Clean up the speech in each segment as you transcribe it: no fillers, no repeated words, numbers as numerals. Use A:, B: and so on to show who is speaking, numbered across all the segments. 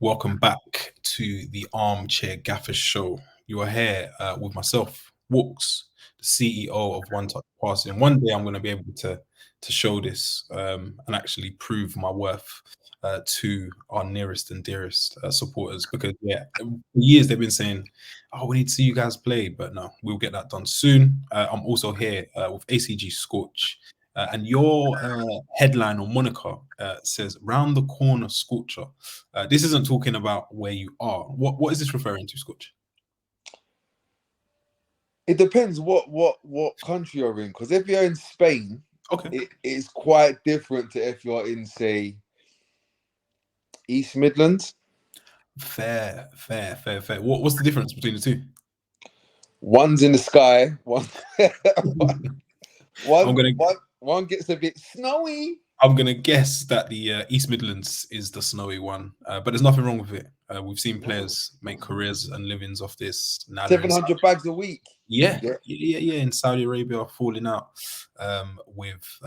A: Welcome back to the Armchair Gaffers show. You are here with myself, Walks, the CEO of One Touch Passing. One day I'm going to be able to show this and actually prove my worth to our nearest and dearest supporters. Because for years they've been saying, "Oh, we need to see you guys play," but no, we'll get that done soon. I'm also here with ACG Scorch. And your headline or moniker says "Round the Corner Scorcher." This isn't talking about where you are. What is this referring to, Scotch?
B: It depends what country you're in. Because if you're in Spain,
A: Okay.
B: it is quite different to if you're in, say, East Midlands.
A: Fair. What's the difference between the two?
B: One's in the sky. One
A: I'm gonna
B: one gets a bit snowy.
A: I'm gonna guess that the East Midlands is the snowy one, but there's nothing wrong with it. We've seen players make careers and livings off this. Now
B: 700 bags a week.
A: Yeah. In Saudi Arabia, falling out with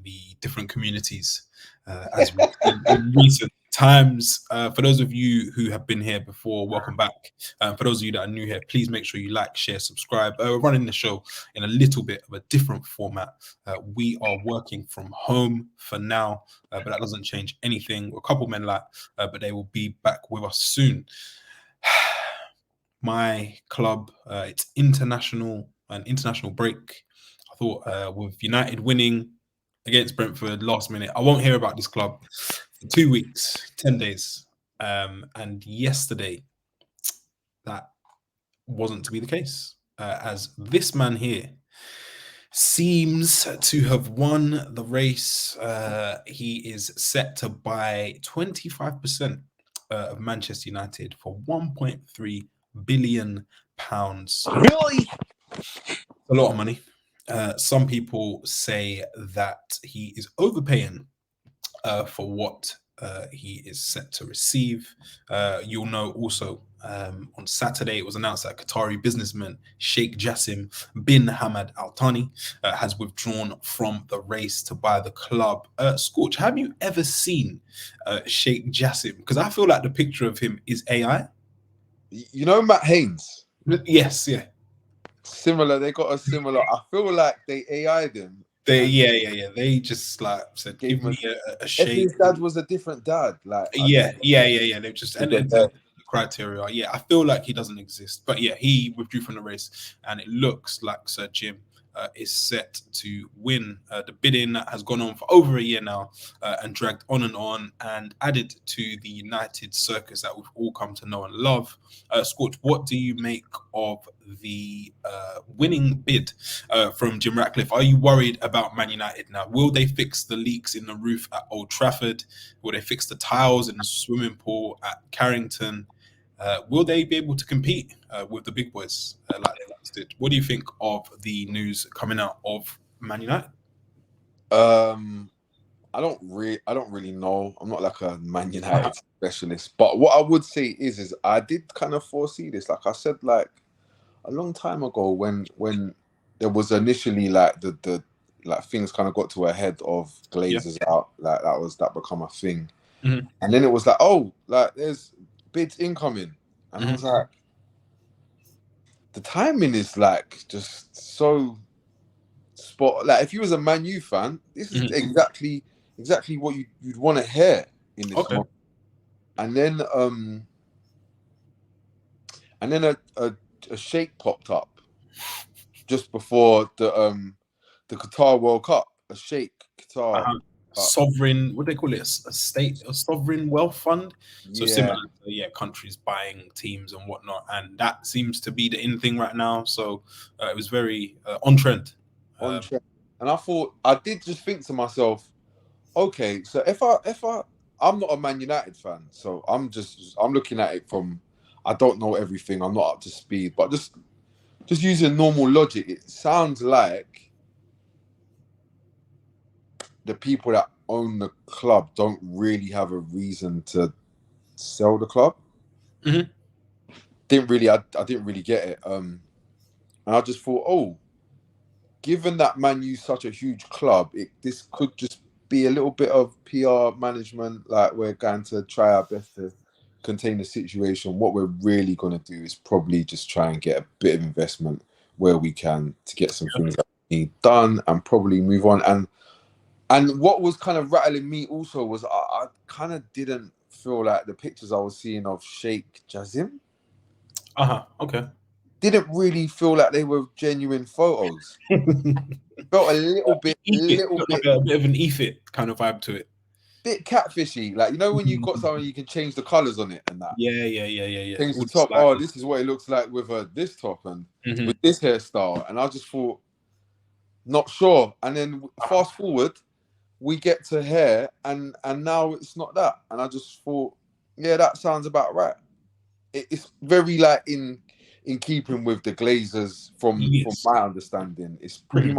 A: the different communities as we've seen in recent times. For those of you who have been here before, welcome back. For those of you that are new here, please make sure you like, share, subscribe. We're running the show in a little bit of a different format. We are working from home for now, but that doesn't change anything. We're a couple men late, but they will be back with us soon. My club, it's international break. I thought with United winning against Brentford last minute, I won't hear about this club for 2 weeks, 10 days. And yesterday, that wasn't to be the case, as this man here seems to have won the race. He is set to buy 25% of Manchester United for £1.3 billion.
B: Really?
A: A lot of money. Some people say that he is overpaying for what he is set to receive. You'll know also on Saturday it was announced that Qatari businessman Sheikh Jassim bin Hamad Al Thani has withdrawn from the race to buy the club. Scorch, have you ever seen Sheikh Jassim? Because I feel like the picture of him is AI.
B: You know Matt Haynes?
A: Yes, yeah.
B: Similar. They got a similar. I feel like they AI'd him.
A: They just like said, give me a shape.
B: His dad was a different dad. Like
A: yeah. They've just entered the criteria. Yeah, I feel like he doesn't exist. But yeah, he withdrew from the race, and it looks like Sir Jim is set to win. The bidding that has gone on for over a year now and dragged on and added to the United circus that we've all come to know and love. Scorch, what do you make of the winning bid from Jim Ratcliffe? Are you worried about Man United now? Will they fix the leaks in the roof at Old Trafford? Will they fix the tiles in the swimming pool at Carrington? Will they be able to compete with the big boys like they once did? What do you think of the news coming out of Man United?
B: I don't really know. I'm not like a Man United specialist, but what I would say is I did kind of foresee this. Like I said, like a long time ago when there was initially like the like things kind of got to a head of Glazers out, like that become a thing, and then it was like, oh, like there's bids incoming, and I was like, the timing is like just so spot. Like if you was a Man U fan, this is exactly what you'd want to hear in this moment. And then a sheikh popped up just before the Qatar World Cup. A sheikh Qatar
A: sovereign, what do they call it? A sovereign wealth fund. So similar to countries buying teams and whatnot, and that seems to be the in thing right now. So it was very on trend.
B: And I thought, I did just think to myself, okay, so if I'm not a Man United fan, so I'm looking at it from, I don't know everything, I'm not up to speed, but just using normal logic, it sounds like the people that own the club don't really have a reason to sell the club. I didn't really get it. And I just thought, oh, given that Man U's such a huge club, this could just be a little bit of PR management. Like we're going to try our best to contain the situation. What we're really going to do is probably just try and get a bit of investment where we can to get some things that we need done and probably move on. And what was kind of rattling me also was I kind of didn't feel like the pictures I was seeing of Sheikh Jassim
A: Okay.
B: didn't really feel like they were genuine photos. Felt a little bit
A: like a bit of an EFIT kind of vibe to it.
B: Bit catfishy, like, you know, when you've got something you can change the colors on it and that.
A: Yeah.
B: Change the top. Oh, this is what it looks like with this top and with this hairstyle. And I just thought, not sure. And then fast forward, we get to hair, and now it's not that. And I just thought, yeah, that sounds about right. It's very like in keeping with the Glazers from my understanding. It's pretty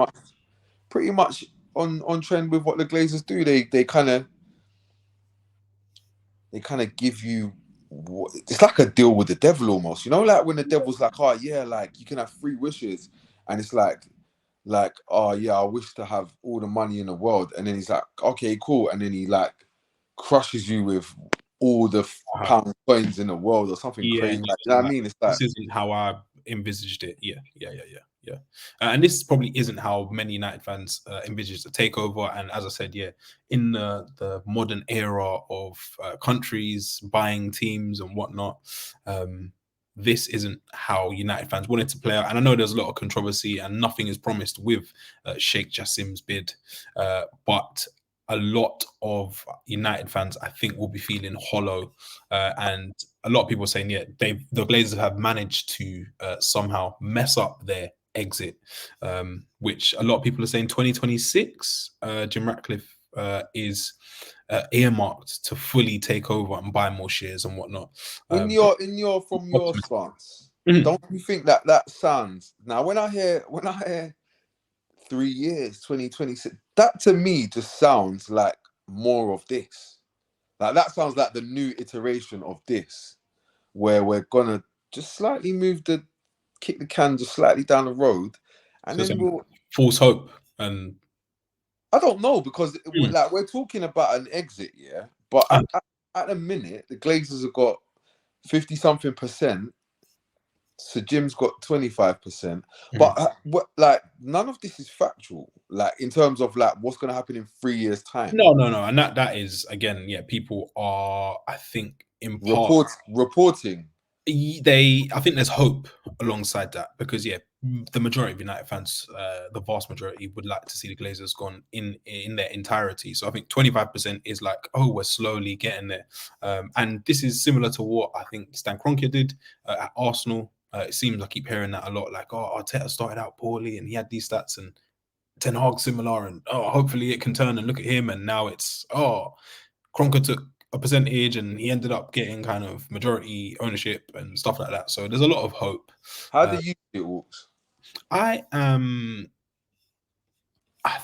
B: much on trend with what the Glazers do. They kind of give you, it's like a deal with the devil almost, you know, like when the devil's like, oh yeah, like you can have 3 wishes, and it's like, oh yeah, I wish to have all the money in the world, and then he's like, okay, cool, and then he like crushes you with all the pound coins in the world or something crazy. Like, you know what I mean? It's like,
A: this isn't how I envisaged it. Yeah. And this probably isn't how many United fans envisaged the takeover. And as I said, in the modern era of countries buying teams and whatnot, this isn't how United fans wanted to play out. And I know there's a lot of controversy and nothing is promised with Sheikh Jassim's bid, but a lot of United fans, I think, will be feeling hollow, and a lot of people are saying, the Glazers have managed to somehow mess up their exit, which a lot of people are saying 2026, Jim Ratcliffe is earmarked to fully take over and buy more shares and whatnot.
B: From your stance, don't you think that sounds, now when I hear 3 years, 2026, that to me just sounds like more of this. Like, that sounds like the new iteration of this, where we're gonna just slightly kick the can just slightly down the road, and so then we'll
A: false hope. And
B: I don't know, because like, we're talking about an exit, but at the minute the Glazers have got 50-something%. Sir Jim's got 25%, but like, none of this is factual, like in terms of like what's going to happen in 3 years' time.
A: No, and that is, again, people are, I think, in part
B: reporting.
A: I think there's hope alongside that, because the majority of United fans, the vast majority, would like to see the Glazers gone in their entirety. So I think 25% is like, oh, we're slowly getting there, and this is similar to what I think Stan Kroenke did at Arsenal. It seems I keep hearing that a lot, like, oh, Arteta started out poorly and he had these stats, and Ten Hag similar, and oh, hopefully it can turn, and look at him, and now it's, oh, Kroenke took a percentage and he ended up getting kind of majority ownership and stuff like that. So there's a lot of hope.
B: How do you see it, Walks?
A: I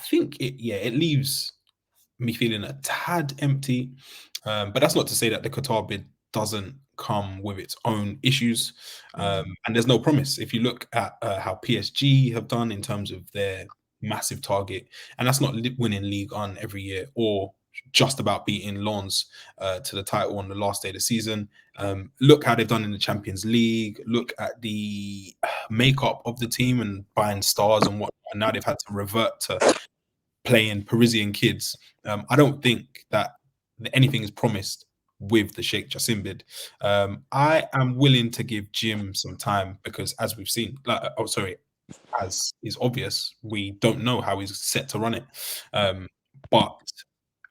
A: think it leaves me feeling a tad empty, but that's not to say that the Qatar bid doesn't come with its own issues, and there's no promise. If you look at how PSG have done in terms of their massive target, and that's not winning League One every year or just about beating Lens to the title on the last day of the season. Look how they've done in the Champions League. Look at the makeup of the team and buying stars and what. And now they've had to revert to playing Parisian kids. I don't think that anything is promised with the Sheikh Jassim bid. I am willing to give Jim some time, because as we've seen, as is obvious, we don't know how he's set to run it. But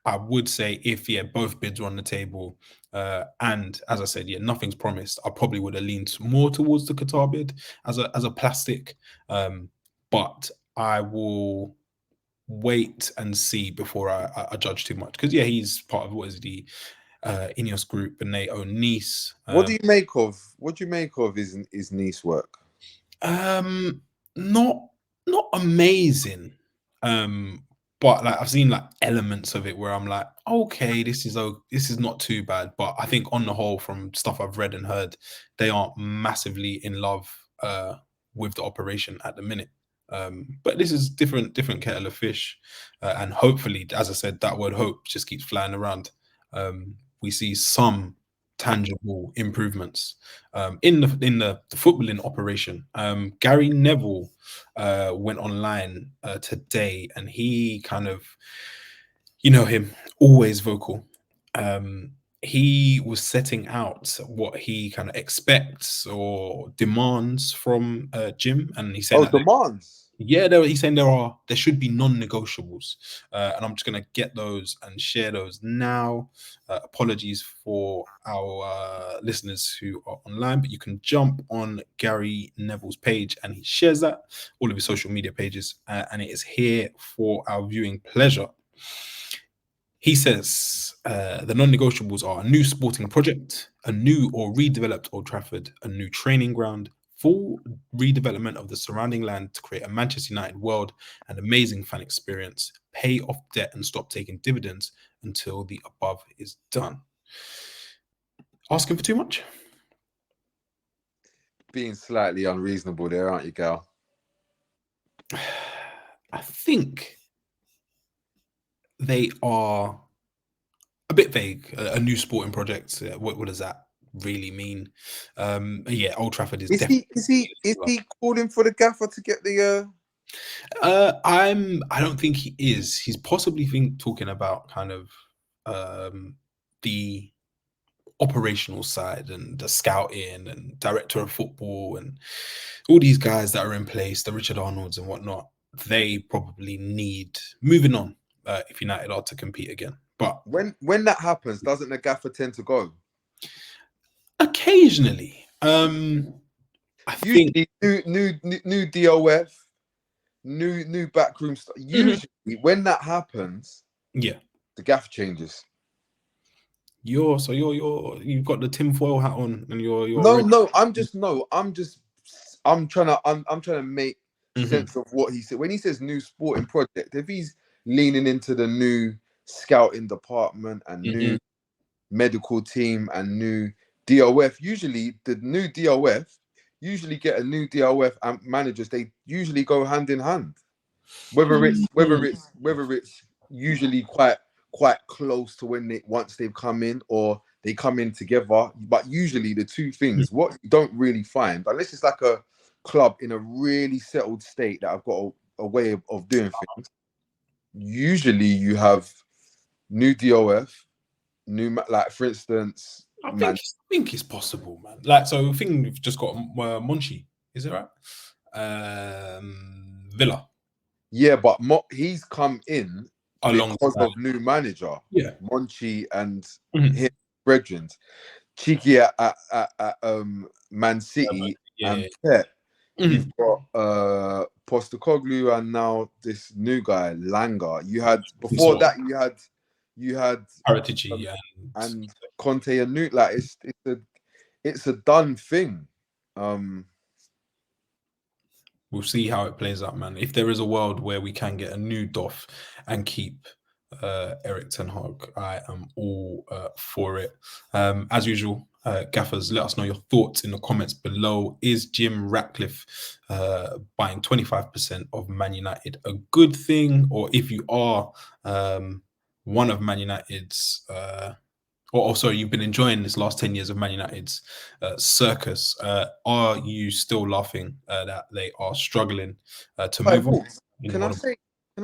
A: I would say if both bids were on the table, and as I said, nothing's promised, I probably would have leaned more towards the Qatar bid as a plastic. But I will wait and see before I judge too much, because he's part of what is the Ineos group, and they own Nice.
B: What do you make of his Nice work?
A: Not amazing. But like, I've seen like elements of it where I'm like, okay, this is not too bad. But I think on the whole, from stuff I've read and heard, they aren't massively in love with the operation at the minute. But this is different kettle of fish, and hopefully, as I said, that word hope just keeps flying around. We see some tangible improvements in the footballing operation. Gary Neville went online today, and he kind of, you know him, always vocal. He was setting out what he kind of expects or demands from Jim, and he said,
B: demands.
A: yeah, he's saying there should be non-negotiables, and I'm just going to get those and share those now. Apologies for our listeners who are online, but you can jump on Gary Neville's page, and he shares that, all of his social media pages, and it is here for our viewing pleasure. He says the non-negotiables are a new sporting project, a new or redeveloped Old Trafford, a new training ground, full redevelopment of the surrounding land to create a Manchester United world, an amazing fan experience, pay off debt and stop taking dividends until the above is done. Asking for too much?
B: Being slightly unreasonable there, aren't you, Gal?
A: I think they are a bit vague. A new sporting project. What does that really mean? Yeah, Old Trafford is definitely.
B: Is he calling for the gaffer to get the?
A: I don't think he is. He's possibly talking about kind of the operational side and the scouting and director of football and all these guys that are in place, the Richard Arnolds and whatnot. They probably need moving on if United are to compete again. But
B: when that happens, doesn't the gaffer tend to go?
A: Occasionally, I think
B: new DOF, new backroom stuff. Usually, when that happens,
A: yeah,
B: the gaffer changes.
A: You've got the tinfoil hat on, and you're
B: I'm trying to make sense of what he said when he says new sporting project. If he's leaning into the new scouting department and new medical team and new DOF, usually the new DOF get a new DOF and managers. They usually go hand in hand. Whether it's usually quite close to when once they've come in or they come in together, but usually the two things, what you don't really find, unless it's like a club in a really settled state that have got a way of doing things, usually you have new DOF, like for instance,
A: I think it's possible, man. Like, so I think we've just got Monchi, is it right? Villa.
B: Yeah, but he's come in because of new manager.
A: Yeah,
B: Monchi and his brethren. Cheeky at Man City and Pep. You've got Postecoglou and now this new guy Langa. You had before that. You had
A: Paratici
B: and Conte and Newt. Like it's a done thing.
A: We'll see how it plays out, man. If there is a world where we can get a new DOF and keep Erik ten Hag, I am all for it. As usual, Gaffers, let us know your thoughts in the comments below. Is Jim Ratcliffe buying 25% of Man United a good thing? Or if you are one of Man United's... sorry, you've been enjoying this last 10 years of Man United's circus. Are you still laughing that they are struggling to move on?
B: Can I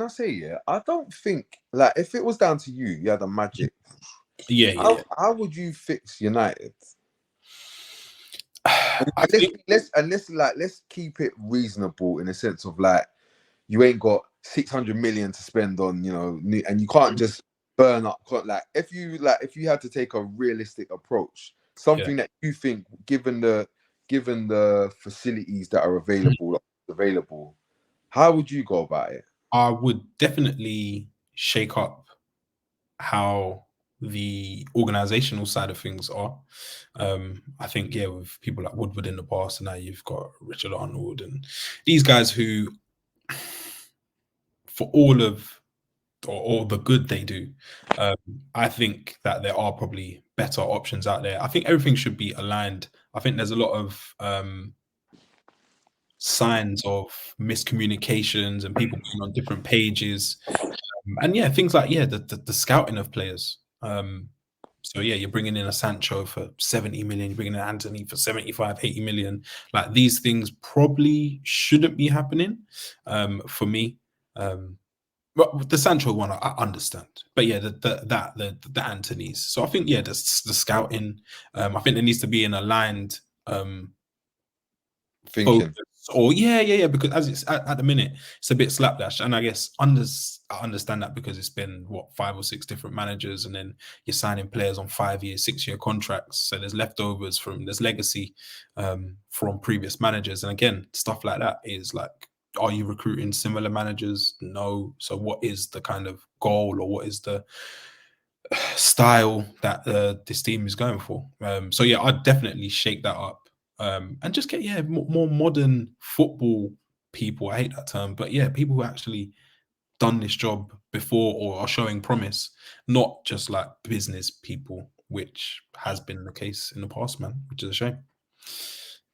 B: say, yeah, I don't think, like, if it was down to you, you had a magic. How would you fix United? Let's keep it reasonable in a sense of like, you ain't got 600 million to spend on, and you can't just burn up. Like if you had to take a realistic approach, something that you think, given the facilities that are available, how would you go about it?
A: I would definitely shake up how the organizational side of things are. I think, with people like Woodward in the past, and now you've got Richard Arnold and these guys who, for all the good they do, I think that there are probably better options out there. I think everything should be aligned. I think there's a lot of signs of miscommunications and people being on different pages, and things like the scouting of players. So yeah, you're bringing in a Sancho for 70 million, you're bringing in Anthony for 75, 80 million. Like these things probably shouldn't be happening for me. Well, the Sancho one, I understand, but yeah, the Anthony's. So I think the scouting. I think there needs to be an aligned
B: Thinking.
A: focus. Or because as it's at the minute, it's a bit slapdash, and I guess I understand that because it's been 5 or 6 different managers, and then you're signing players on 5-year, 6-year contracts. So there's leftovers there's legacy from previous managers, and again, stuff like that is like, are you recruiting similar managers? No. So what is the kind of goal, or what is the style that this team is going for? So yeah, I'd definitely shake that up. And just get more modern football people. I hate that term, but yeah, people who actually done this job before or are showing promise, not just like business people, which has been the case in the past, man, which is a shame.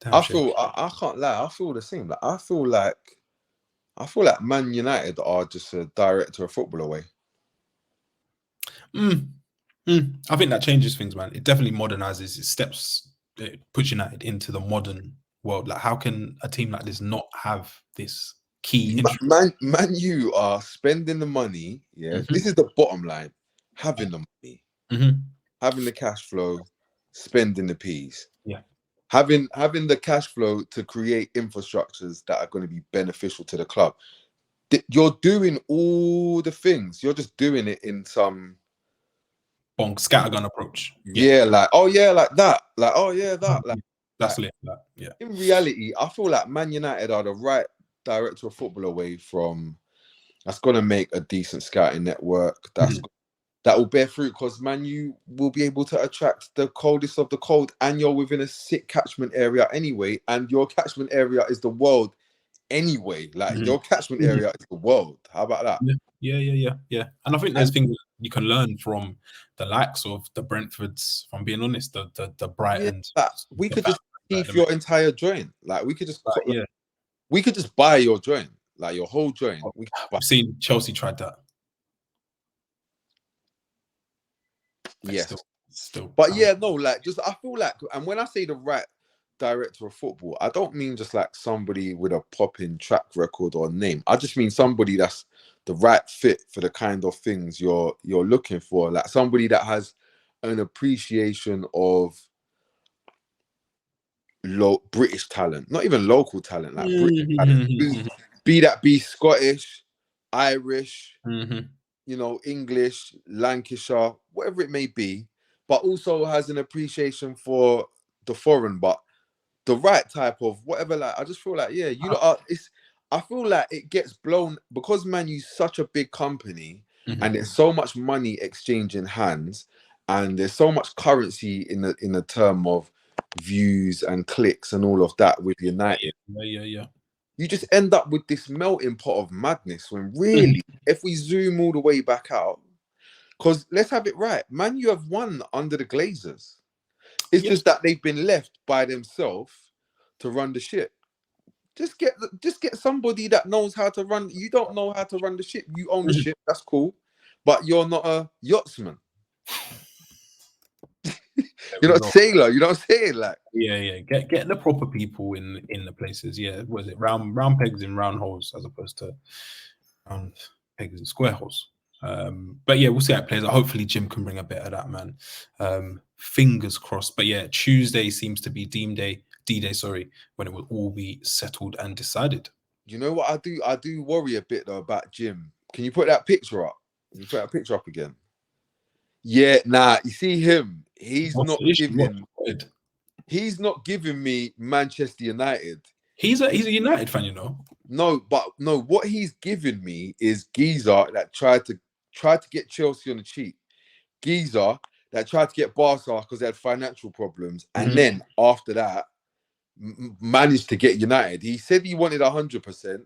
B: I can't lie, I feel the same. Like I feel like Man United are just a director of football away.
A: I think that changes things, man. It definitely modernizes. It puts United into the modern world. Like, how can a team like this not have this key
B: Man U are spending the money. Yeah, this is the bottom line: having the money, having the cash flow, spending the peas.
A: Yeah,
B: having the cash flow to create infrastructures that are going to be beneficial to the club. You're doing all the things. You're just doing it in some
A: scattergun approach.
B: Yeah, like like that. Like that. Like
A: that's lit. Like, yeah.
B: In reality, I feel like Man United are the right director of football away from. That's going to make a decent scouting network. That will bear fruit because Man U will be able to attract the coldest of the cold, and you're within a sick catchment area anyway, and your catchment area is the world anyway. Like your catchment area is the world. How about that?
A: Yeah. And I think there's things you can learn from the likes of the Brentfords. If I'm being honest, the Brightons.
B: Yeah, we could just keep your entire joint. Like we could just we could just buy your joint, like your whole joint.
A: I've seen Chelsea tried that.
B: Yes, still. But yeah, no, like just I feel like, and when I say the right director of football, I don't mean just like somebody with a popping track record or name. I just mean somebody that's the right fit for the kind of things you're looking for. Like somebody that has an appreciation of British talent, not even local talent, like British talent. Be Scottish, Irish, English, Lancashire, whatever it may be, but also has an appreciation for the foreign, but the right type of whatever. Like I just feel like, yeah, I feel like it gets blown because Man U's such a big company and there's so much money exchanging hands and there's so much currency in the term of views and clicks and all of that with United.
A: Yeah.
B: You just end up with this melting pot of madness when really, if we zoom all the way back out, because let's have it right, Man, you have won under the Glazers. It's just that they've been left by themselves to run the ship. Just get somebody that knows how to run. You don't know how to run the ship. You own the ship. That's cool, but you're not a yachtsman. You're not a sailor. You know what I'm saying? Like,
A: yeah. Get the proper people in the places. Yeah, was it round pegs in round holes as opposed to round pegs in square holes? But yeah, we'll see how it plays out. Hopefully, Jim can bring a bit of that, man. Fingers crossed. But yeah, Tuesday seems to be D-Day, sorry, when it will all be settled and decided.
B: You know what I do? I do worry a bit though about Jim. Can you put that picture up? Can you put that picture up again? Yeah, nah. You see him? He's not giving me Manchester United.
A: He's a United fan, you know.
B: No, what he's giving me is geezer that tried to get Chelsea on the cheap. Geezer that tried to get Barca because they had financial problems, and then after that managed to get United. He said he wanted 100%.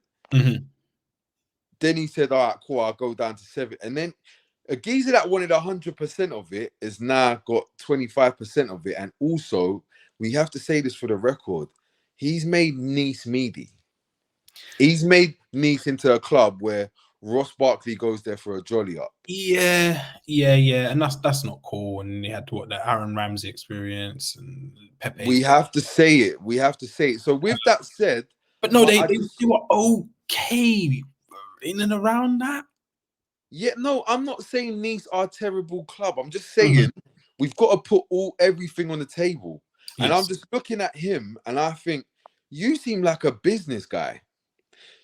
B: Then he said, "All right, cool, I'll go down to 7." And then a geezer that wanted 100% of it has now got 25% of it. And also, we have to say this for the record: he's made Nice meaty. He's made Nice into a club where Ross Barkley goes there for a jolly up.
A: Yeah, and that's not cool. And he had what the Aaron Ramsey experience and Pepe.
B: We have to say it. So with that said,
A: but no, they were okay in and around that.
B: Yeah, no, I'm not saying Nice are a terrible club. I'm just saying we've got to put everything on the table. Yes. And I'm just looking at him and I think you seem like a business guy.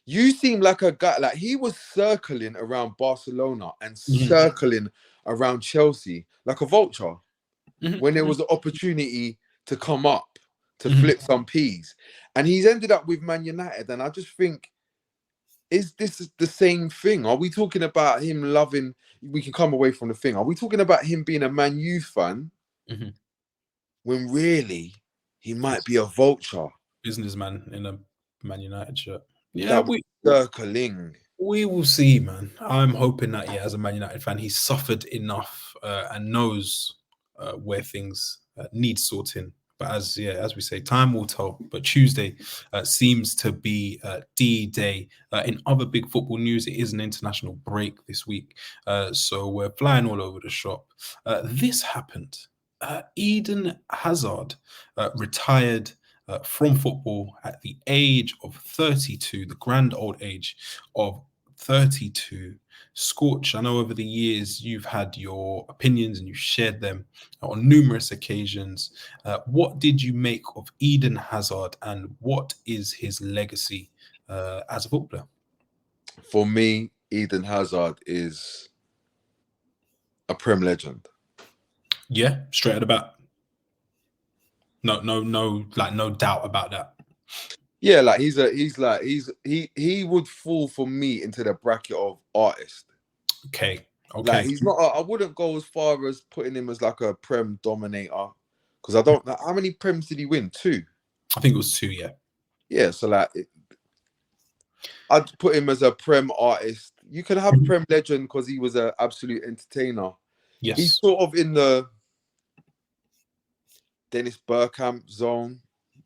B: You seem like a guy, like he was circling around Barcelona and circling around Chelsea like a vulture when there was an opportunity to come up, to flip some peas. And he's ended up with Man United. And I just think, is this the same thing? Are we talking about him loving? We can come away from the thing. Are we talking about him being a Man U fan when really he might be a vulture,
A: businessman in a Man United shirt? Yeah,
B: we circling.
A: We will see, man. I'm hoping that as a Man United fan, he's suffered enough and knows where things need sorting. But as we say, time will tell. But Tuesday seems to be D-Day. In other big football news, it is an international break this week. So we're flying all over the shop. This happened. Eden Hazard retired from football at the age of 32, the grand old age of 32. Scorch, I know over the years you've had your opinions and you've shared them on numerous occasions. What did you make of Eden Hazard and what is his legacy as a footballer?
B: For me, Eden Hazard is a Prem legend.
A: Yeah, straight at the bat. No, no doubt about that.
B: Yeah, like he would fall for me into the bracket of artist.
A: Okay.
B: Like he's not. I wouldn't go as far as putting him as like a Prem dominator, because I don't know how many Prems did he win. 2.
A: I think it was 2. Yeah.
B: Yeah. So like, I'd put him as a Prem artist. You can have Prem legend because he was an absolute entertainer.
A: Yes.
B: He's sort of in the Dennis Bergkamp zone.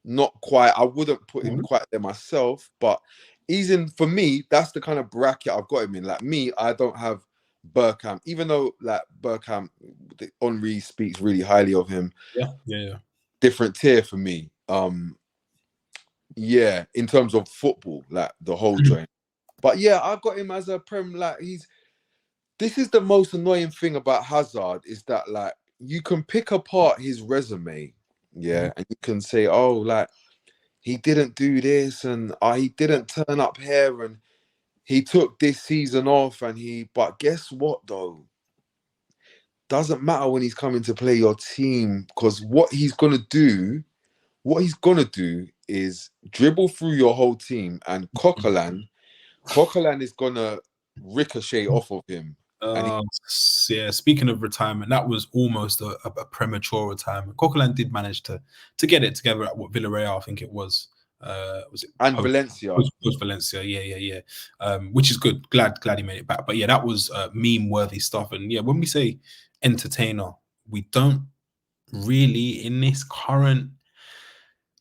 B: Not quite. I wouldn't put him quite there myself, but he's in. For me, that's the kind of bracket I've got him in. Like me, I don't have Bergkamp, even though like Bergkamp, Henri speaks really highly of him.
A: Yeah. Different
B: tier for me. Yeah, in terms of football, like the whole joint. But yeah, I got him as a Prem. Like this is the most annoying thing about Hazard is that like you can pick apart his resume. Yeah, and you can say, oh, like he didn't do this and he didn't turn up here and he took this season off but guess what though? Doesn't matter when he's coming to play your team, because what he's gonna do is dribble through your whole team and Coquelin is gonna ricochet off of him.
A: Speaking of retirement, that was almost a premature retirement. Coquelin did manage to get it together at Villarreal, I think it was. Was it
B: Valencia?
A: Post Valencia, yeah. Which is good. Glad he made it back. But yeah, that was meme-worthy stuff. And yeah, when we say entertainer, we don't really, in this current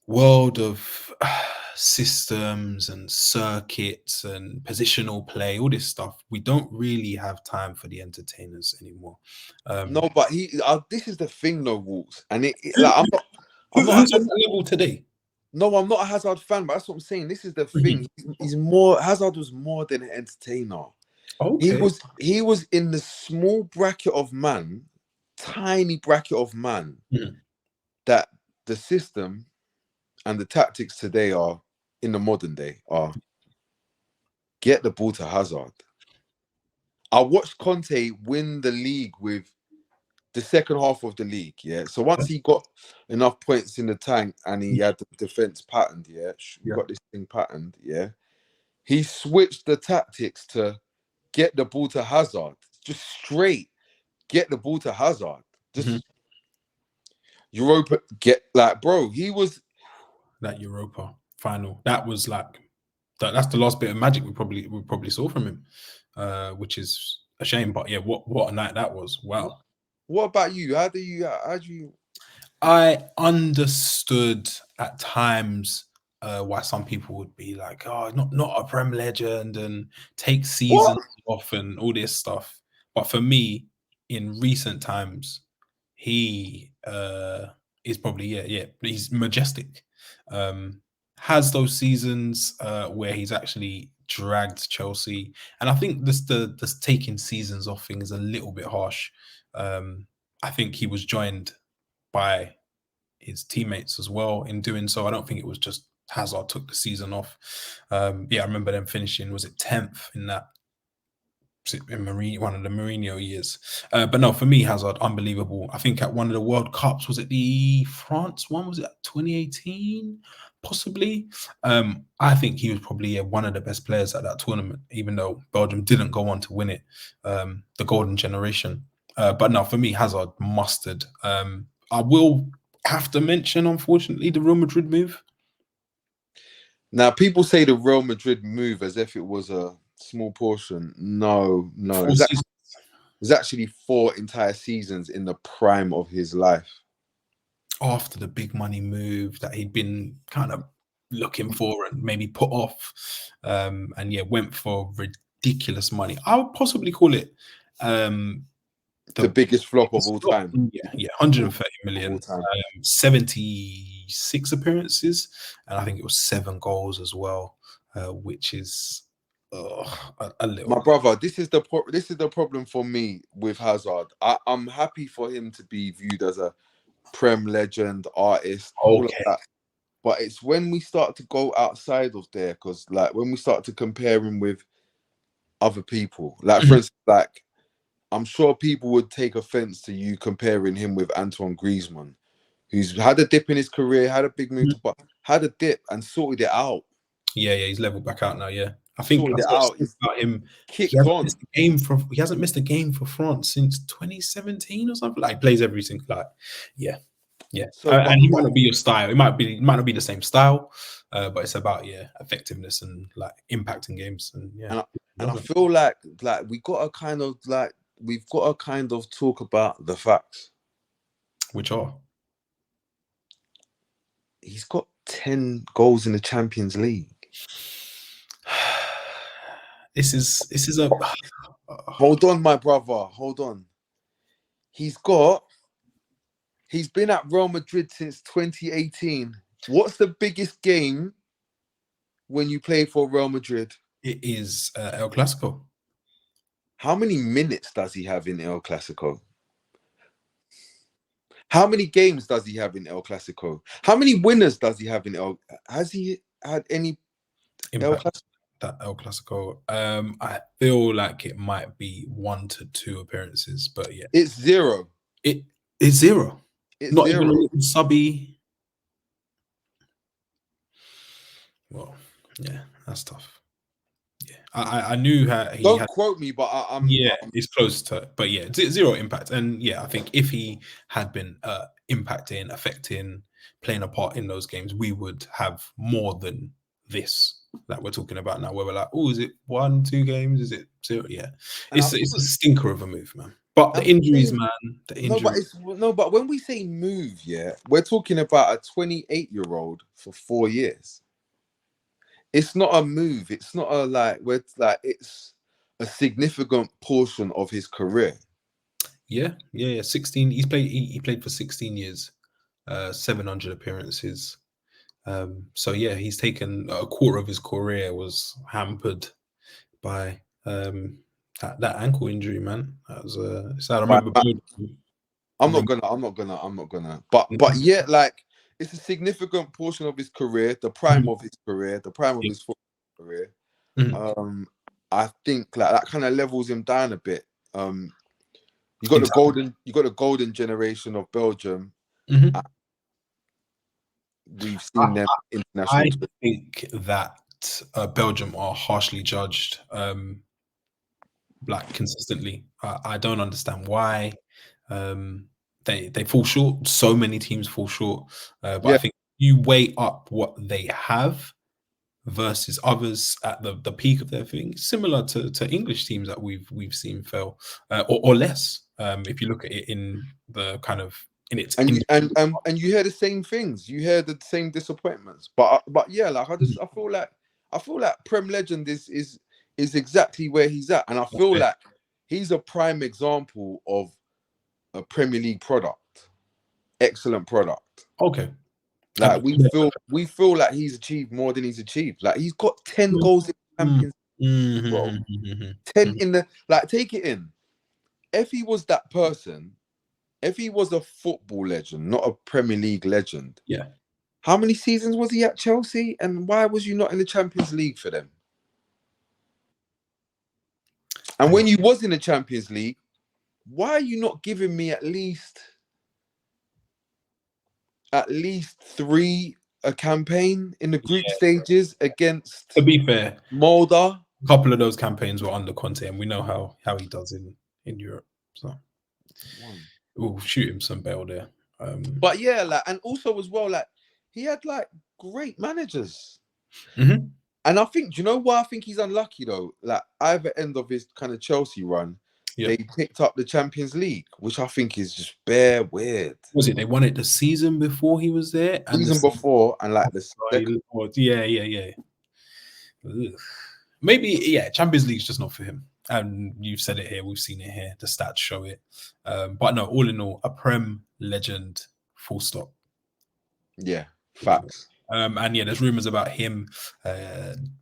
A: world of systems and circuits and positional play, all this stuff, we don't really have time for the entertainers anymore.
B: No, but this is the thing though, Waltz, and
A: I'm not on that level today.
B: No, I'm not a Hazard fan, but that's what I'm saying. This is the thing. Hazard was more than an entertainer.
A: Okay.
B: He was in the small bracket of man, tiny bracket of man, that the system and the tactics today are, in the modern day, are get the ball to Hazard. I watched Conte win the league with the second half of the league, yeah. So once he got enough points in the tank and he had the defense patterned, got this thing patterned, yeah. He switched the tactics to get the ball to Hazard, just straight get the ball to Hazard, just Europa. He was
A: that Europa final. That was like that's the last bit of magic we probably saw from him, which is a shame. But yeah, what a night that was! Wow.
B: What about you? How do you?
A: I understood at times why some people would be like, oh, not a Prem legend and take seasons off and all this stuff. But for me, in recent times, he is probably he's majestic. Has those seasons where he's actually dragged Chelsea, and I think the taking seasons off thing is a little bit harsh. I think he was joined by his teammates as well in doing so. I don't think it was just Hazard took the season off. I remember them finishing, was it 10th in that in one of the Mourinho years. But no, for me, Hazard, unbelievable. I think at one of the World Cups, was it the France one? Was it 2018? Possibly. I think he was probably one of the best players at that tournament, even though Belgium didn't go on to win it, the golden generation. But no, for me, Hazard mustard. I will have to mention, unfortunately, the Real Madrid move.
B: Now, people say the Real Madrid move as if it was a small portion. No. It's actually 4 entire seasons in the prime of his life.
A: After the big money move that he'd been kind of looking for and maybe put off, and went for ridiculous money. I would possibly call it
B: the biggest flop of all time.
A: Yeah, 130 million, 76 appearances, and I think it was 7 goals as well, which is a little.
B: My brother, this is the problem for me with Hazard. I'm happy for him to be viewed as a Prem legend, artist, all of that. But it's when we start to go outside of there, because like when we start to compare him with other people, like for instance, like I'm sure people would take offense to you comparing him with Antoine Griezmann, who's had a dip in his career, had a big move, but had a dip and sorted it out.
A: Yeah, he's leveled back out now. Yeah, I think
B: sorted it out.
A: About him,
B: kicked on.
A: He hasn't missed a game for France since 2017 or something. Like, he plays every single yeah. So, and he might not be your style. It might not be the same style, but it's about effectiveness and like impacting games and
B: And I feel like we've got to kind of talk about the facts,
A: which are
B: he's got 10 goals in the Champions League.
A: This is a
B: hold on, my brother. Hold on. He's been at Real Madrid since 2018. What's the biggest game when you play for Real Madrid?
A: It is El Clasico.
B: How many minutes does he have in El Clasico? How many games does he have in El Clasico? How many winners does he have in El? Has he had any
A: impact? El Clasico? I feel like it might be 1 to 2 appearances, but yeah,
B: it's 0.
A: It's 0.
B: It's
A: not
B: 0.
A: Even a subby. Well, yeah, that's tough. Yeah, I knew how he.
B: Don't quote me, but I'm.
A: Yeah, it's close to it, but yeah, 0 impact. And yeah, I think if he had been impacting, affecting, playing a part in those games, we would have more than this that we're talking about now. Where we're like, oh, is it 1, 2 games? Is it 0? Yeah, it's a stinker of a move, man. But the injuries, man. The injuries.
B: But when we say move, we're talking about a 28-year-old for 4 years. It's not a move. It's not it's a significant portion of his career.
A: Yeah. 16. He played for 16 years, 700 appearances. So yeah, he's taken a quarter of his career was hampered by that ankle injury, man. That was sad. I remember.
B: I'm not gonna. But yeah, like it's a significant portion of his career, the prime of his career, the prime of his football career. I think like that kind of levels him down a bit. You got the golden generation of Belgium. We've seen them internationally.
A: I think that Belgium are harshly judged, like consistently. I don't understand why. They fall short. So many teams fall short. But I think you weigh up what they have versus others at the peak of their thing, similar to English teams that we've seen fail, or less. If you look at it in the kind of in its
B: and you hear the same things. You hear the same disappointments. But yeah, like I feel like Prem Legend is exactly where he's at, and I feel like he's a prime example of a Premier League product, excellent product.
A: Okay.
B: Like we feel like he's achieved more than he's achieved. Like he's got 10 goals in Champions League, bro. 10 in the take it in. If he was that person, if he was a football legend, not a Premier League legend,
A: yeah.
B: How many seasons was he at Chelsea, and why was you not in the Champions League for them? And when you was in the Champions League, why are you not giving me at least 3 a campaign in the group stages against?
A: To be fair,
B: Mulder.
A: A couple of those campaigns were under Conte, and we know how he does in Europe. So we'll shoot him some bail there.
B: But yeah, like, and also as well, like, he had like great managers. And I think, do you know why I think he's unlucky though? Like, either end of his kind of Chelsea run, they picked up the Champions League, which I think is just bare weird.
A: Was it they won it the season before he was there?
B: And before, and like the second...
A: yeah. Ugh. Maybe Champions League's just not for him. And you've said it here, we've seen it here. The stats show it. But no, all in all, a Prem legend. Full stop.
B: Yeah, facts.
A: And yeah, there's rumors about him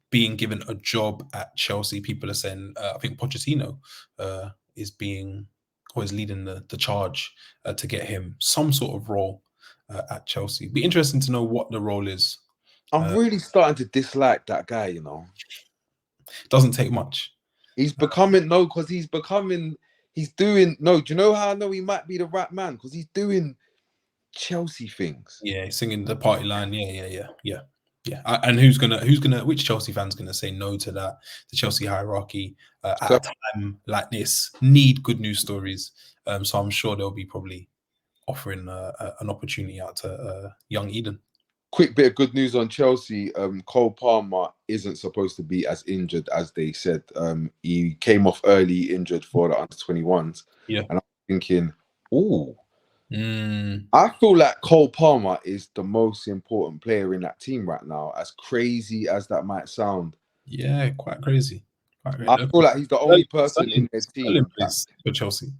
A: being given a job at Chelsea. People are saying, I think Pochettino is leading the charge to get him some sort of role at Chelsea. Be interesting to know what the role is.
B: I'm really starting to dislike that guy, you know.
A: Doesn't take much.
B: He's becoming, do you know how I know he might be the right man? Because he's doing Chelsea things.
A: Yeah, singing the party line. Yeah. And which Chelsea fan's gonna say no to that? The Chelsea hierarchy at a time like this need good news stories. So I'm sure they'll be probably offering an opportunity out to young Eden.
B: Quick bit of good news on Chelsea. Cole Palmer isn't supposed to be as injured as they said. He came off early injured for the under-21s.
A: Yeah.
B: And I'm thinking, I feel like Cole Palmer is the most important player in that team right now, as crazy as that might sound.
A: Yeah, quite crazy.
B: I feel like he's the only person in their team
A: for Chelsea.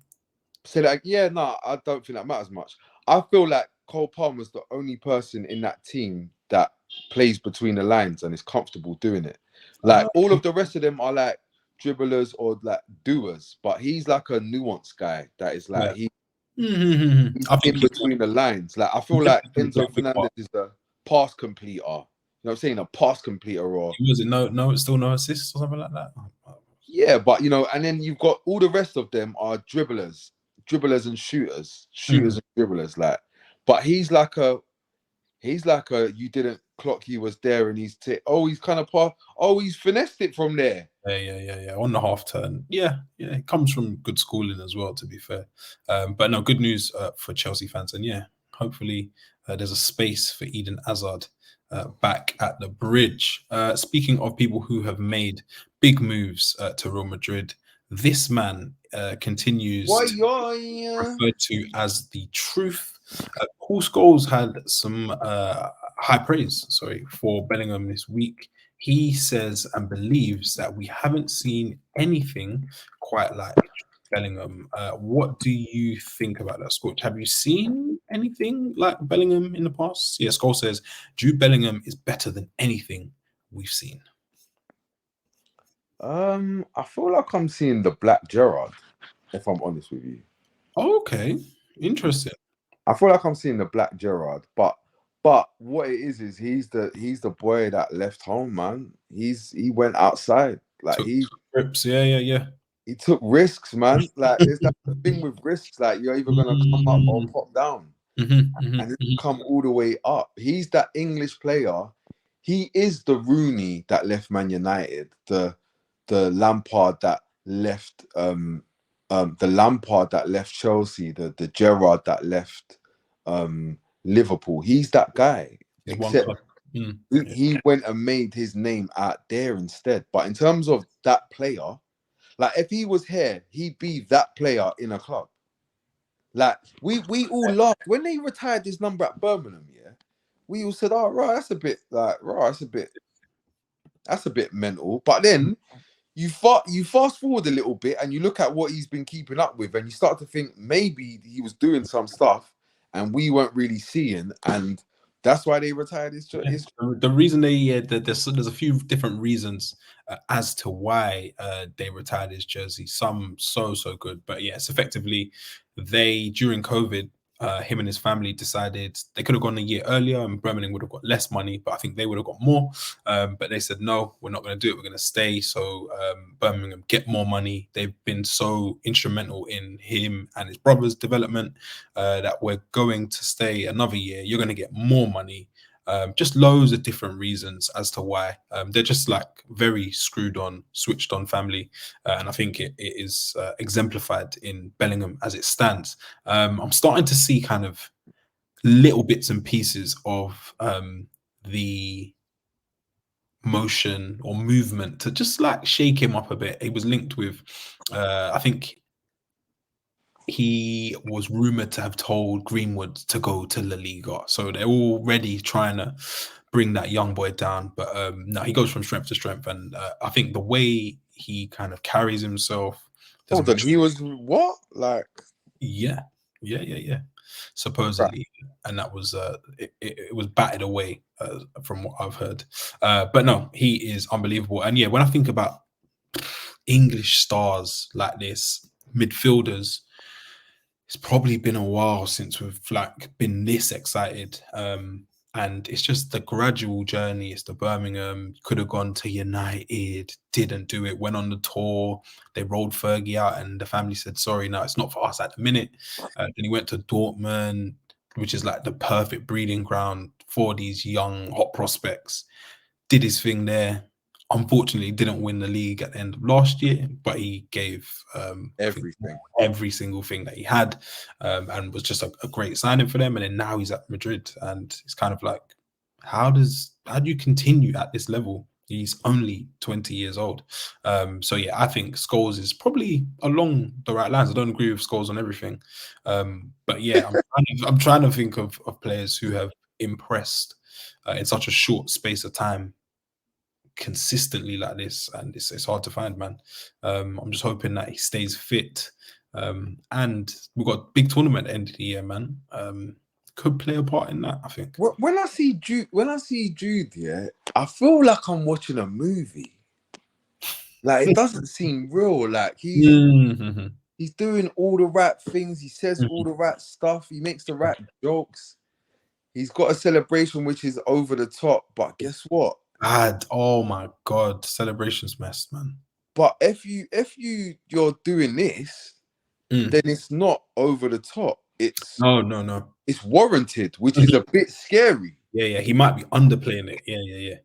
B: So like, I don't think that matters much. I feel like Cole Palmer's the only person in that team that plays between the lines and is comfortable doing it. Like all of the rest of them are like dribblers or like doers, but he's like a nuanced guy that is like he's in between the lines. Like I feel like Enzo Fernandez is a pass completer. You know what I'm saying? A pass completer, or
A: was it still no assists or something like that?
B: Yeah, but you know, and then you've got all the rest of them are dribblers and shooters and dribblers. Like, but he's like a you didn't clock he was there, and he's kind of he's finessed it from there.
A: Yeah. On the half turn. Yeah. It comes from good schooling as well, to be fair. But no, good news for Chelsea fans. And yeah, hopefully there's a space for Eden Hazard back at the Bridge. Speaking of people who have made big moves to Real Madrid, this man continues referred to as the truth. Paul Scholes had some high praise, for Bellingham this week. He says and believes that we haven't seen anything quite like Bellingham. What do you think about that, Scorch? Have you seen anything like Bellingham in the past? Yeah, Scholes says Jude Bellingham is better than anything we've seen.
B: I feel like I'm seeing the Black Gerrard, if I'm honest with you.
A: Okay, interesting.
B: I feel like I'm seeing the Black Gerrard, but what it is he's the boy that left home, man. He went outside, like he
A: trips. Yeah.
B: He took risks, man. Like there's that thing with risks, like you're either gonna come up or pop down, and come all the way up. He's that English player. He is the Rooney that left Man United, the Lampard that left Chelsea, the Gerrard that left Liverpool. He's that guy. Except he went and made his name out there instead. But in terms of that player, like if he was here, he'd be that player in a club. Like we all laughed when they retired his number at Birmingham. Yeah, we all said, "Oh, right, that's a bit like, right, that's a bit mental." But then you fast forward a little bit and you look at what he's been keeping up with, and you start to think maybe he was doing some stuff and we weren't really seeing, and that's why they retired his.
A: The reason there's a few different reasons as to why they retired his jersey. Some so good, but yes, effectively, they during COVID, him and his family decided they could have gone a year earlier, and Birmingham would have got less money, but I think they would have got more. But they said no, we're not going to do it. We're going to stay. So Birmingham get more money. They've been so instrumental in him and his brother's development that we're going to stay another year. You're going to get more money. Just loads of different reasons as to why. They're just like very screwed on, switched on family. And I think it is exemplified in Bellingham as it stands. I'm starting to see kind of little bits and pieces of the motion or movement to just like shake him up a bit. He was linked with, I think he was rumored to have told Greenwood to go to La Liga. So they're already trying to bring that young boy down. But no, he goes from strength to strength. And I think the way he kind of carries himself.
B: Hold on, he was what? Like,
A: yeah. Supposedly. Right. And that was, it was batted away from what I've heard. But no, he is unbelievable. And yeah, when I think about English stars like this, midfielders, it's probably been a while since we've like been this excited. And it's just the gradual journey. It's the Birmingham, could have gone to United, didn't do it, went on the tour. They rolled Fergie out and the family said, sorry, no, it's not for us at the minute. Then he went to Dortmund, which is like the perfect breeding ground for these young, hot prospects. Did his thing there. Unfortunately, didn't win the league at the end of last year, but he gave every single thing that he had, and was just a great signing for them. And then now he's at Madrid, and it's kind of like, how do you continue at this level? He's only 20 years old. So yeah, I think Scholes is probably along the right lines. I don't agree with Scholes on everything, but yeah, I'm trying to think of players who have impressed in such a short space of time consistently like this, and it's hard to find, man. I'm just hoping that he stays fit, and we've got a big tournament at the end of the year, man. Could play a part in that, I think.
B: When I see Jude, yeah, I feel like I'm watching a movie. Like, it doesn't seem real. Like he's doing all the right things. He says all the right stuff. He makes the right jokes. He's got a celebration which is over the top, but guess what?
A: Oh my God, celebration's messed, man.
B: But if you're doing this, then it's not over the top. It's
A: no.
B: It's warranted, which is a bit scary.
A: Yeah. He might be underplaying it. Yeah.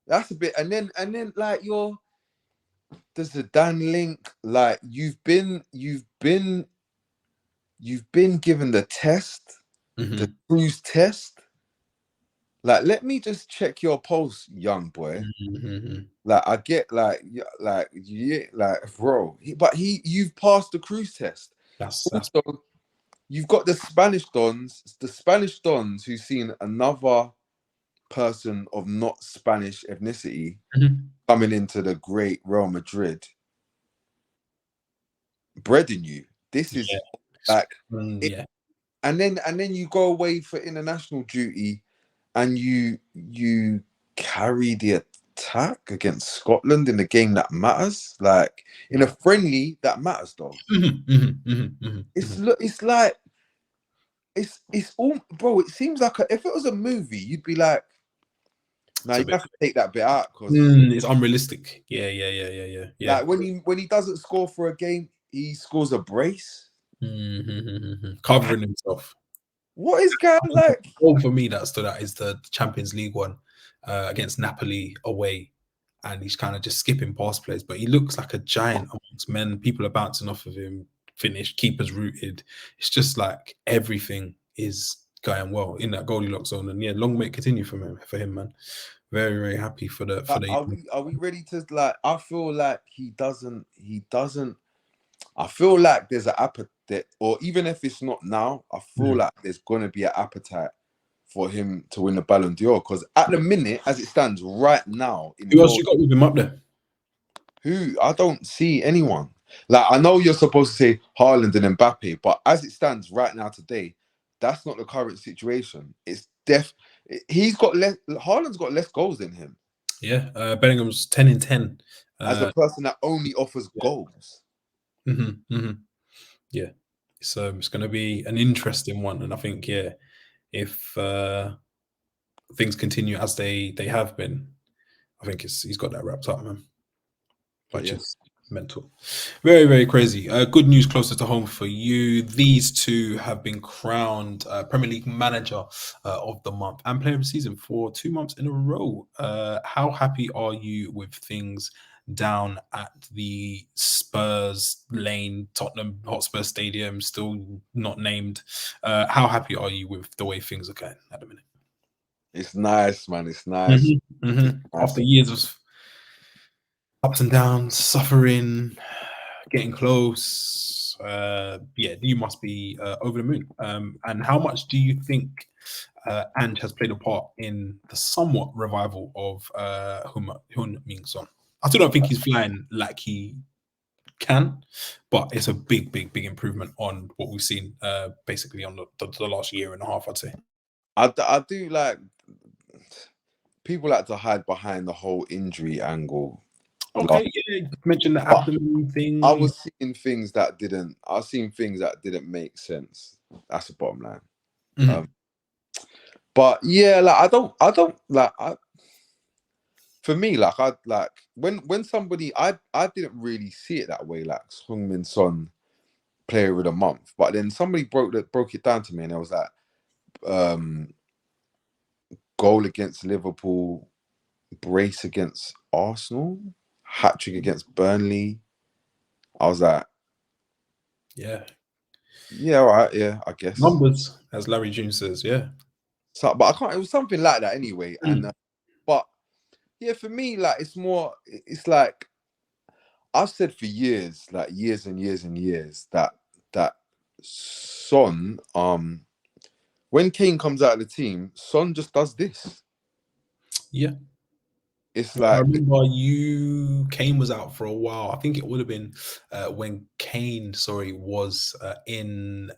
B: That's a bit, and then like there's the Dan link. Like you've been given the test, the cruise test. Like, let me just check your pulse, young boy. Like, I get like, bro. You've passed the cruise test. Also, you've got the Spanish Dons who've seen another person of not Spanish ethnicity coming into the great Real Madrid. Bred in you. This is and then you go away for international duty. And you carry the attack against Scotland in a game that matters, like in a friendly that matters, though. It's like it's all, bro. It seems like if it was a movie, you'd be like, "Nah, you have to take that bit out because
A: it's unrealistic." Yeah.
B: Like when he doesn't score for a game, he scores a brace,
A: covering himself.
B: What is going like?
A: For me, that stood out is the Champions League one against Napoli away, and he's kind of just skipping past players, but he looks like a giant amongst men. People are bouncing off of him. Finished, keepers rooted. It's just like everything is going well in that Goldilocks zone, and yeah, long may it continue for him, man. Very, very happy for the.
B: Are we ready to like? I feel like he doesn't. I feel like there's an that, or even if it's not now, I feel like there's going to be an appetite for him to win the Ballon d'Or. Because at the minute, as it stands right now,
A: who else you got with him up there?
B: Who? I don't see anyone. Like, I know you're supposed to say Haaland and Mbappe, but as it stands right now today, that's not the current situation. It's Haaland's got less goals than him.
A: Yeah, Bellingham's 10 in 10.
B: As a person that only offers goals.
A: Yeah. So it's going to be an interesting one. And I think, if things continue as they have been, I think he's got that wrapped up, man. Which is mental. Very, very crazy. Good news closer to home for you. These two have been crowned Premier League Manager of the Month and Player of the Season for 2 months in a row. How happy are you with things down at the Spurs Lane, Tottenham Hotspur Stadium, still not named? How happy are you with the way things are going at the minute?
B: It's nice, man. It's nice.
A: After years of ups and downs, suffering, getting close, you must be over the moon. And how much do you think Ange has played a part in the somewhat revival of Heung-Min Son? I still don't think he's flying like he can, but it's a big improvement on what we've seen basically on the last year and a half, I'd say.
B: I do like, people like to hide behind the whole injury angle.
A: Okay, you mentioned the abdomen thing.
B: I was seeing things that didn't make sense. That's the bottom line. But yeah, like I don't like. For me, like I like when somebody I didn't really see it that way. Like Heung-Min Son, Player of the Month, but then somebody broke it down to me, and it was like goal against Liverpool, brace against Arsenal, hat-trick against Burnley. I was like, yeah, all right, yeah, I guess.
A: Numbers, as Larry June says, yeah.
B: So, but I can't. It was something like that anyway. And but yeah, for me, like it's like I've said for years, like years and years and years, that Son, when Kane comes out of the team, Son just does this.
A: Yeah.
B: It's like,
A: I remember Kane was out for a while. I think it would have been when Kane, was in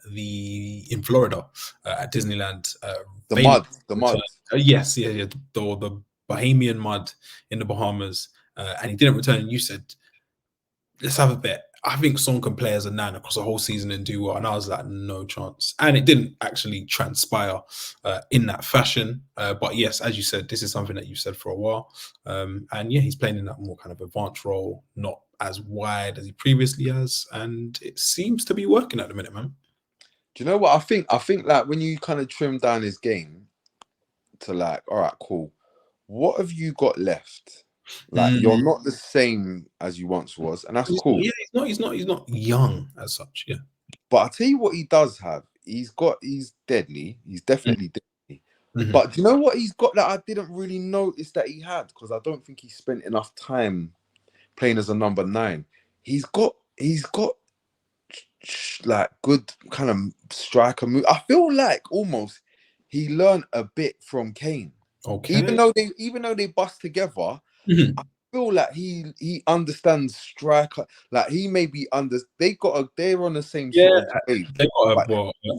A: Florida at Disneyland.
B: The mud.
A: Yes, the Bahamian mud in the Bahamas, and he didn't return. And you said, "Let's have a bet. I think Son can play as a 9 across the whole season and do well." And I was like, no chance. And it didn't actually transpire in that fashion. But yes, as you said, this is something that you've said for a while. And yeah, he's playing in that more kind of advanced role, not as wide as he previously has. And it seems to be working at the minute, man.
B: Do you know what I think? I think like when you kind of trim down his game to like, all right, cool. What have you got left? Like you're not the same as you once was, and that's cool.
A: Yeah, he's not young as such. Yeah,
B: but I'll tell you what he does have. He's deadly. He's definitely deadly. But do you know what he's got that I didn't really notice that he had? Because I don't think he spent enough time playing as a number 9. He's got like good kind of striker move. I feel like almost he learned a bit from Kane.
A: Okay.
B: Even though they bust together, I feel like he understands striker. Like he may be they're on the same sort of wave.
A: They've got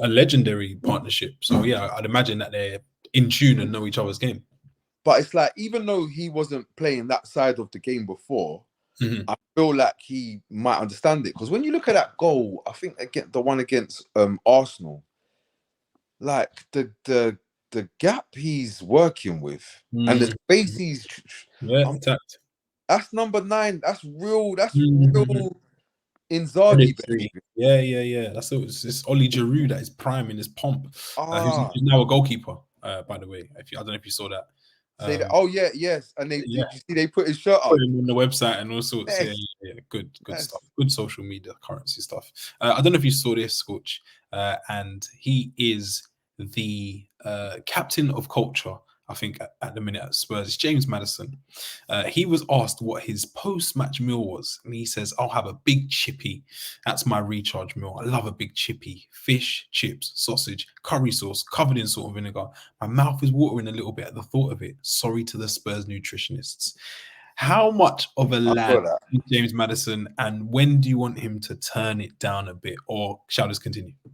A: a legendary partnership. So yeah, I'd imagine that they're in tune and know each other's game.
B: But it's like, even though he wasn't playing that side of the game before, I feel like he might understand it. Because when you look at that goal, I think the one against Arsenal, like the gap he's working with and the space he's that's number 9. That's real. That's real Inzaghi behavior.
A: Yeah. It's Oli Giroud that is prime in his pomp. Who's now a goalkeeper, by the way. I don't know if you saw that.
B: Yes. And did you see they put his shirt up?
A: Put him on the website and all sorts. Yeah. Good stuff. Good social media currency stuff. I don't know if you saw this, Scorch. And he is the captain of culture, I think at the minute at Spurs, is James Maddison. He was asked what his post-match meal was, and he says, "I'll have a big chippy. That's my recharge meal. I love a big chippy. Fish, chips, sausage, curry sauce, covered in salt and vinegar. My mouth is watering a little bit at the thought of it. Sorry to the Spurs nutritionists." How much of a lad is James Maddison, and when do you want him to turn it down a bit, or shall this continue?
B: Do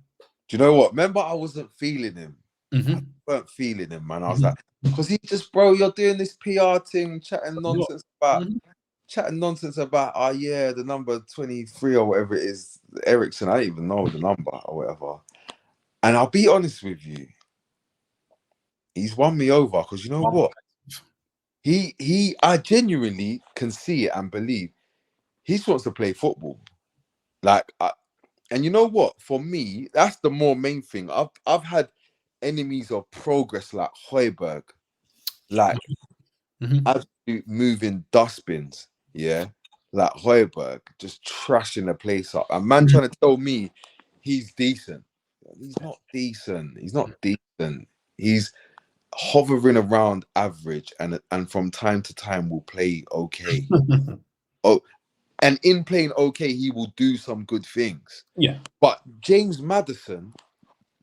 B: you know what? Remember, I wasn't feeling him.
A: Mm-hmm.
B: I weren't feeling him, man. I was like, because he just, bro, you're doing this PR thing, chatting nonsense about, oh yeah, the number 23 or whatever it is, Ericsson. I don't even know the number or whatever. And I'll be honest with you, he's won me over because you know what? I genuinely can see it and believe he just wants to play football. Like, and you know what? For me, that's the more main thing. I've had enemies of progress like Højbjerg, like absolute moving dustbins, yeah, like Højbjerg, just trashing the place up. And man trying to tell me he's decent. He's not decent. He's not decent. He's hovering around average, and from time to time will play okay. And in playing okay, he will do some good things.
A: Yeah.
B: But James Maddison,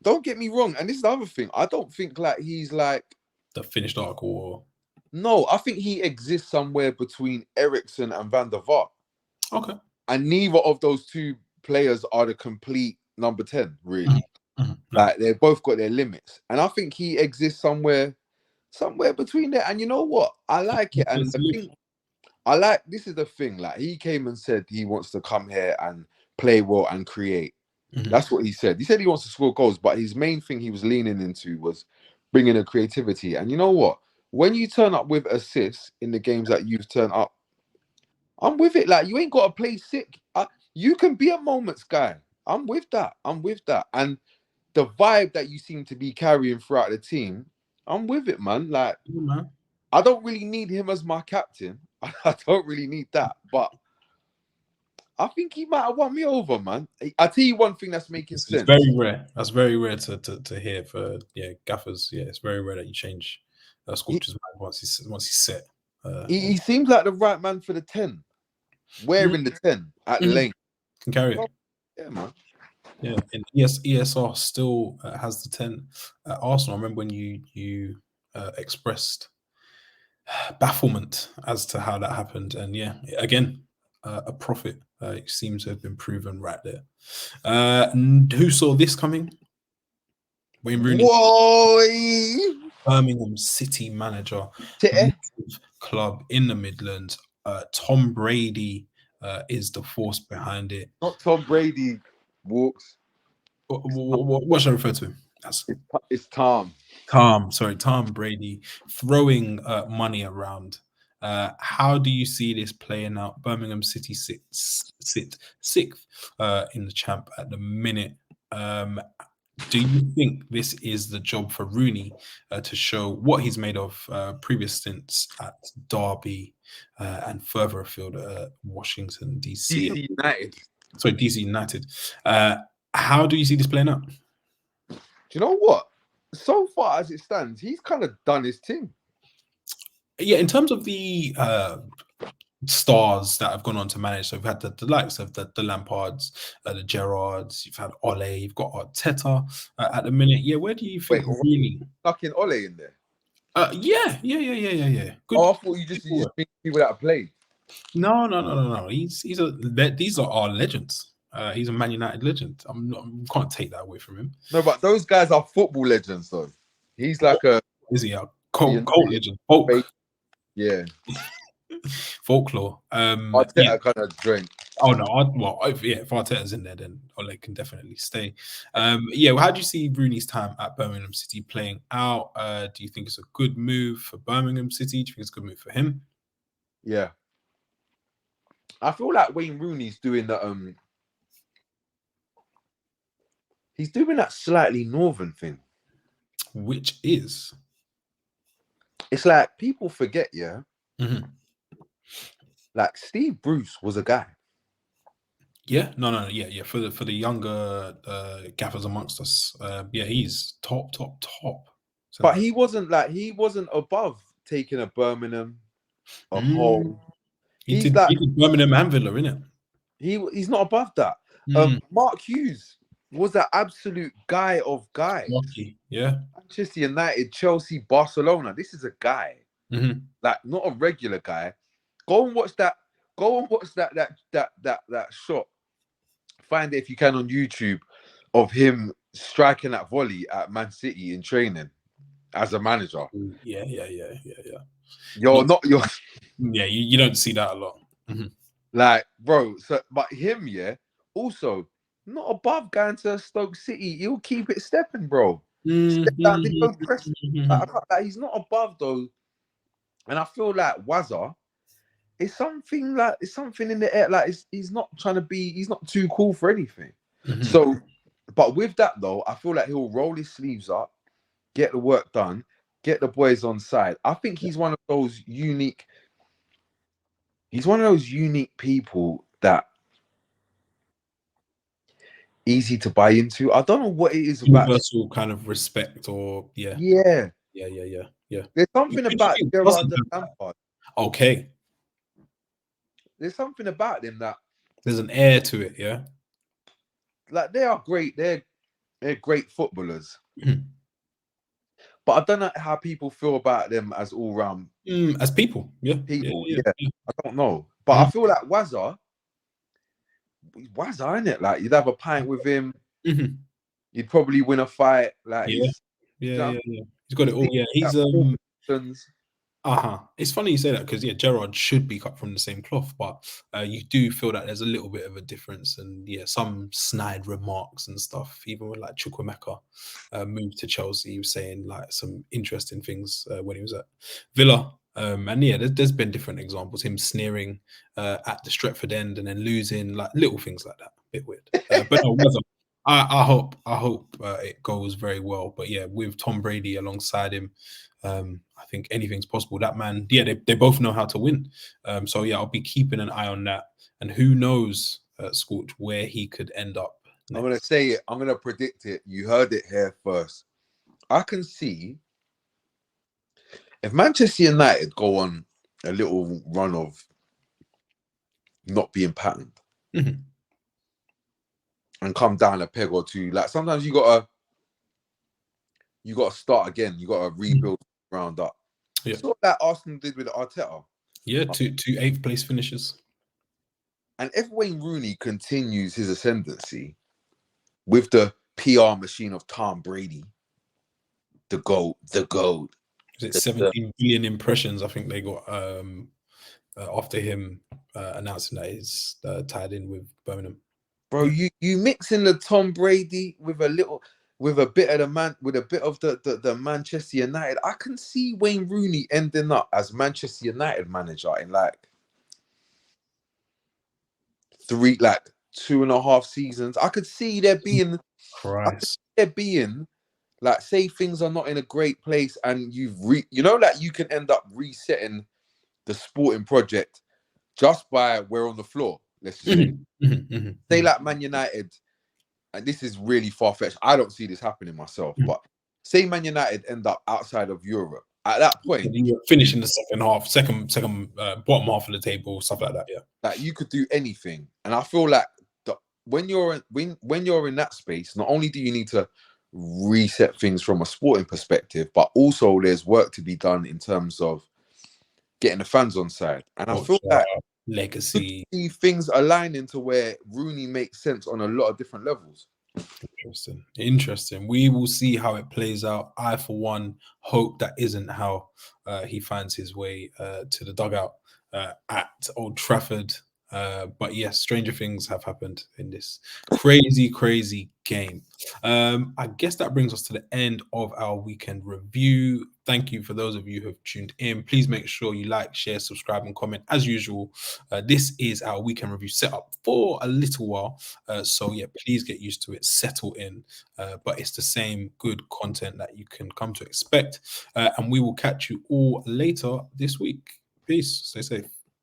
B: don't get me wrong, and this is the other thing. I don't think like he's like
A: the finished article. Or...
B: No, I think he exists somewhere between Ericsson and Van der Vaart.
A: Okay.
B: And neither of those two players are the complete number 10, really. Like they've both got their limits. And I think he exists somewhere between there. And you know what? I like it. And the thing this is the thing. Like he came and said he wants to come here and play well and create. That's what he said. He said he wants to score goals, but his main thing he was leaning into was bringing a creativity. And you know what? When you turn up with assists in the games that you've turned up, I'm with it. Like you ain't got to play sick. You can be a moments guy. I'm with that. And the vibe that you seem to be carrying throughout the team, I'm with it, man. Like I don't really need him as my captain. I don't really need that, but I think he might have won me over, man. I tell you one thing that's making sense.
A: It's very rare. That's very rare to hear for Gaffers. Yeah, it's very rare that you change Scorcher's mind once he's set.
B: He seems like the right man for the 10. Wearing the 10 at the lane.
A: Can carry it.
B: Yeah, man.
A: Yeah, and ESR still has the 10 at Arsenal. I remember when you expressed bafflement as to how that happened, and yeah, again, a prophet seems to have been proven right there. Who saw this coming? Wayne Rooney, Birmingham City manager, club in the Midlands. Tom Brady is the force behind it.
B: Not Tom Brady walks.
A: What should I refer to him as?
B: It's Tom.
A: Tom Brady throwing money around. How do you see this playing out? Birmingham City sit sixth in the champ at the minute. Do you think this is the job for Rooney to show what he's made of previous stints at Derby and further afield at Washington, DC?
B: DC United.
A: Sorry, DC United. How do you see this playing out?
B: Do you know what? So far as it stands, he's kind of done his thing.
A: Yeah, in terms of the stars that have gone on to manage, so we've had the likes of the Lampards, the Gerrards, you've had Ole, you've got Arteta at the minute. Yeah, where do you think really
B: fucking Ole in there?
A: Yeah. Good.
B: Oh, I thought you just mean people that have played.
A: No. These are our legends. He's a Man United legend. Can't take that away from him.
B: No, but those guys are football legends, though. He's like
A: is he a cult legend?
B: Yeah.
A: Folklore.
B: Arteta kind of drink.
A: Oh no! If Arteta's in there, then Ole can definitely stay. How do you see Rooney's time at Birmingham City playing out? Do you think it's a good move for Birmingham City? Do you think it's a good move for him?
B: Yeah, I feel like Wayne Rooney's doing the he's doing that slightly northern thing,
A: which is,
B: it's like people forget, yeah. Like Steve Bruce was a guy.
A: Yeah, no. Yeah. For the younger gaffers amongst us, he's top.
B: But he wasn't above taking a Birmingham, a Hull.
A: He did Birmingham and Villa, innit?
B: He's not above that. Mark Hughes was that absolute guy of guys.
A: Yeah.
B: Manchester United, Chelsea, Barcelona. This is a guy, like not a regular guy. Go and watch that. That shot. Find it if you can on YouTube of him striking that volley at Man City in training as a manager.
A: Yeah.
B: Yeah,
A: you don't see that a lot.
B: Like, bro. So, but him, also not above going to Stoke City. He'll keep it stepping, bro. Step down, no press. Like, he's not above those. And I feel like Wazza is something in the air. Like, he's not too cool for anything. So, but with that though, I feel like he'll roll his sleeves up, get the work done, get the boys on side. I think he's one of those unique. He's one of those unique people that easy to buy into. I don't know what it is about
A: universal kind of respect, or yeah.
B: There's something about Gerrard and Lampard.
A: Okay.
B: There's something about them that
A: there's an air to it, yeah.
B: Like, they are great. They're great footballers. But I don't know how people feel about them as all round
A: as people. Yeah.
B: I don't know. But I feel like Wazza, innit? Like, you'd have a pint with him. You'd probably win a fight. Like,
A: he's got it all. Yeah, he's It's funny you say that, because Gerrard should be cut from the same cloth, but you do feel that there's a little bit of a difference, and some snide remarks and stuff. Even when like Chukwuemeka moved to Chelsea, he was saying like some interesting things when he was at Villa. And there's been different examples. Him sneering at the Stretford end and then losing, like little things like that. A bit weird. But no, I hope it goes very well. But with Tom Brady alongside him, I think anything's possible. That man, they both know how to win. So I'll be keeping an eye on that. And who knows, Scorch, where he could end up next.
B: I'm going to say it. I'm going to predict it. You heard it here first. I can see if Manchester United go on a little run of not being patterned and come down a peg or two, like sometimes you gotta start again. You gotta rebuild ground up. It's what that Arsenal did with Arteta.
A: Two 8th place finishes.
B: And if Wayne Rooney continues his ascendancy with the PR machine of Tom Brady, the GOAT.
A: Is it 17 billion impressions? I think they got after him announcing that he's tied in with Birmingham.
B: Bro, you mix in the Tom Brady with a bit of the Manchester United. I can see Wayne Rooney ending up as Manchester United manager in like 2.5 seasons. I could see there being like, say things are not in a great place and you've like you can end up resetting the sporting project just by we're on the floor. Let's just say like Man United, and this is really far-fetched. I don't see this happening myself, but say Man United end up outside of Europe. At that point,
A: you're finishing the second bottom half of the table, stuff like that.
B: Like, you could do anything, and I feel like when you're in that space, not only do you need to reset things from a sporting perspective, but also there's work to be done in terms of getting the fans on side. And I feel like
A: legacy
B: things aligning to where Rooney makes sense on a lot of different levels.
A: Interesting. We will see how it plays out. I, for one, hope that isn't how he finds his way to the dugout at Old Trafford. But yes, stranger things have happened in this crazy game. I guess that brings us to the end of our weekend review. Thank you for those of you who have tuned in. Please make sure you like, share, subscribe, and comment as usual. This is our weekend review set up for a little while. So please get used to it, settle in. But it's the same good content that you can come to expect. And we will catch you all later this week. Peace. Stay safe.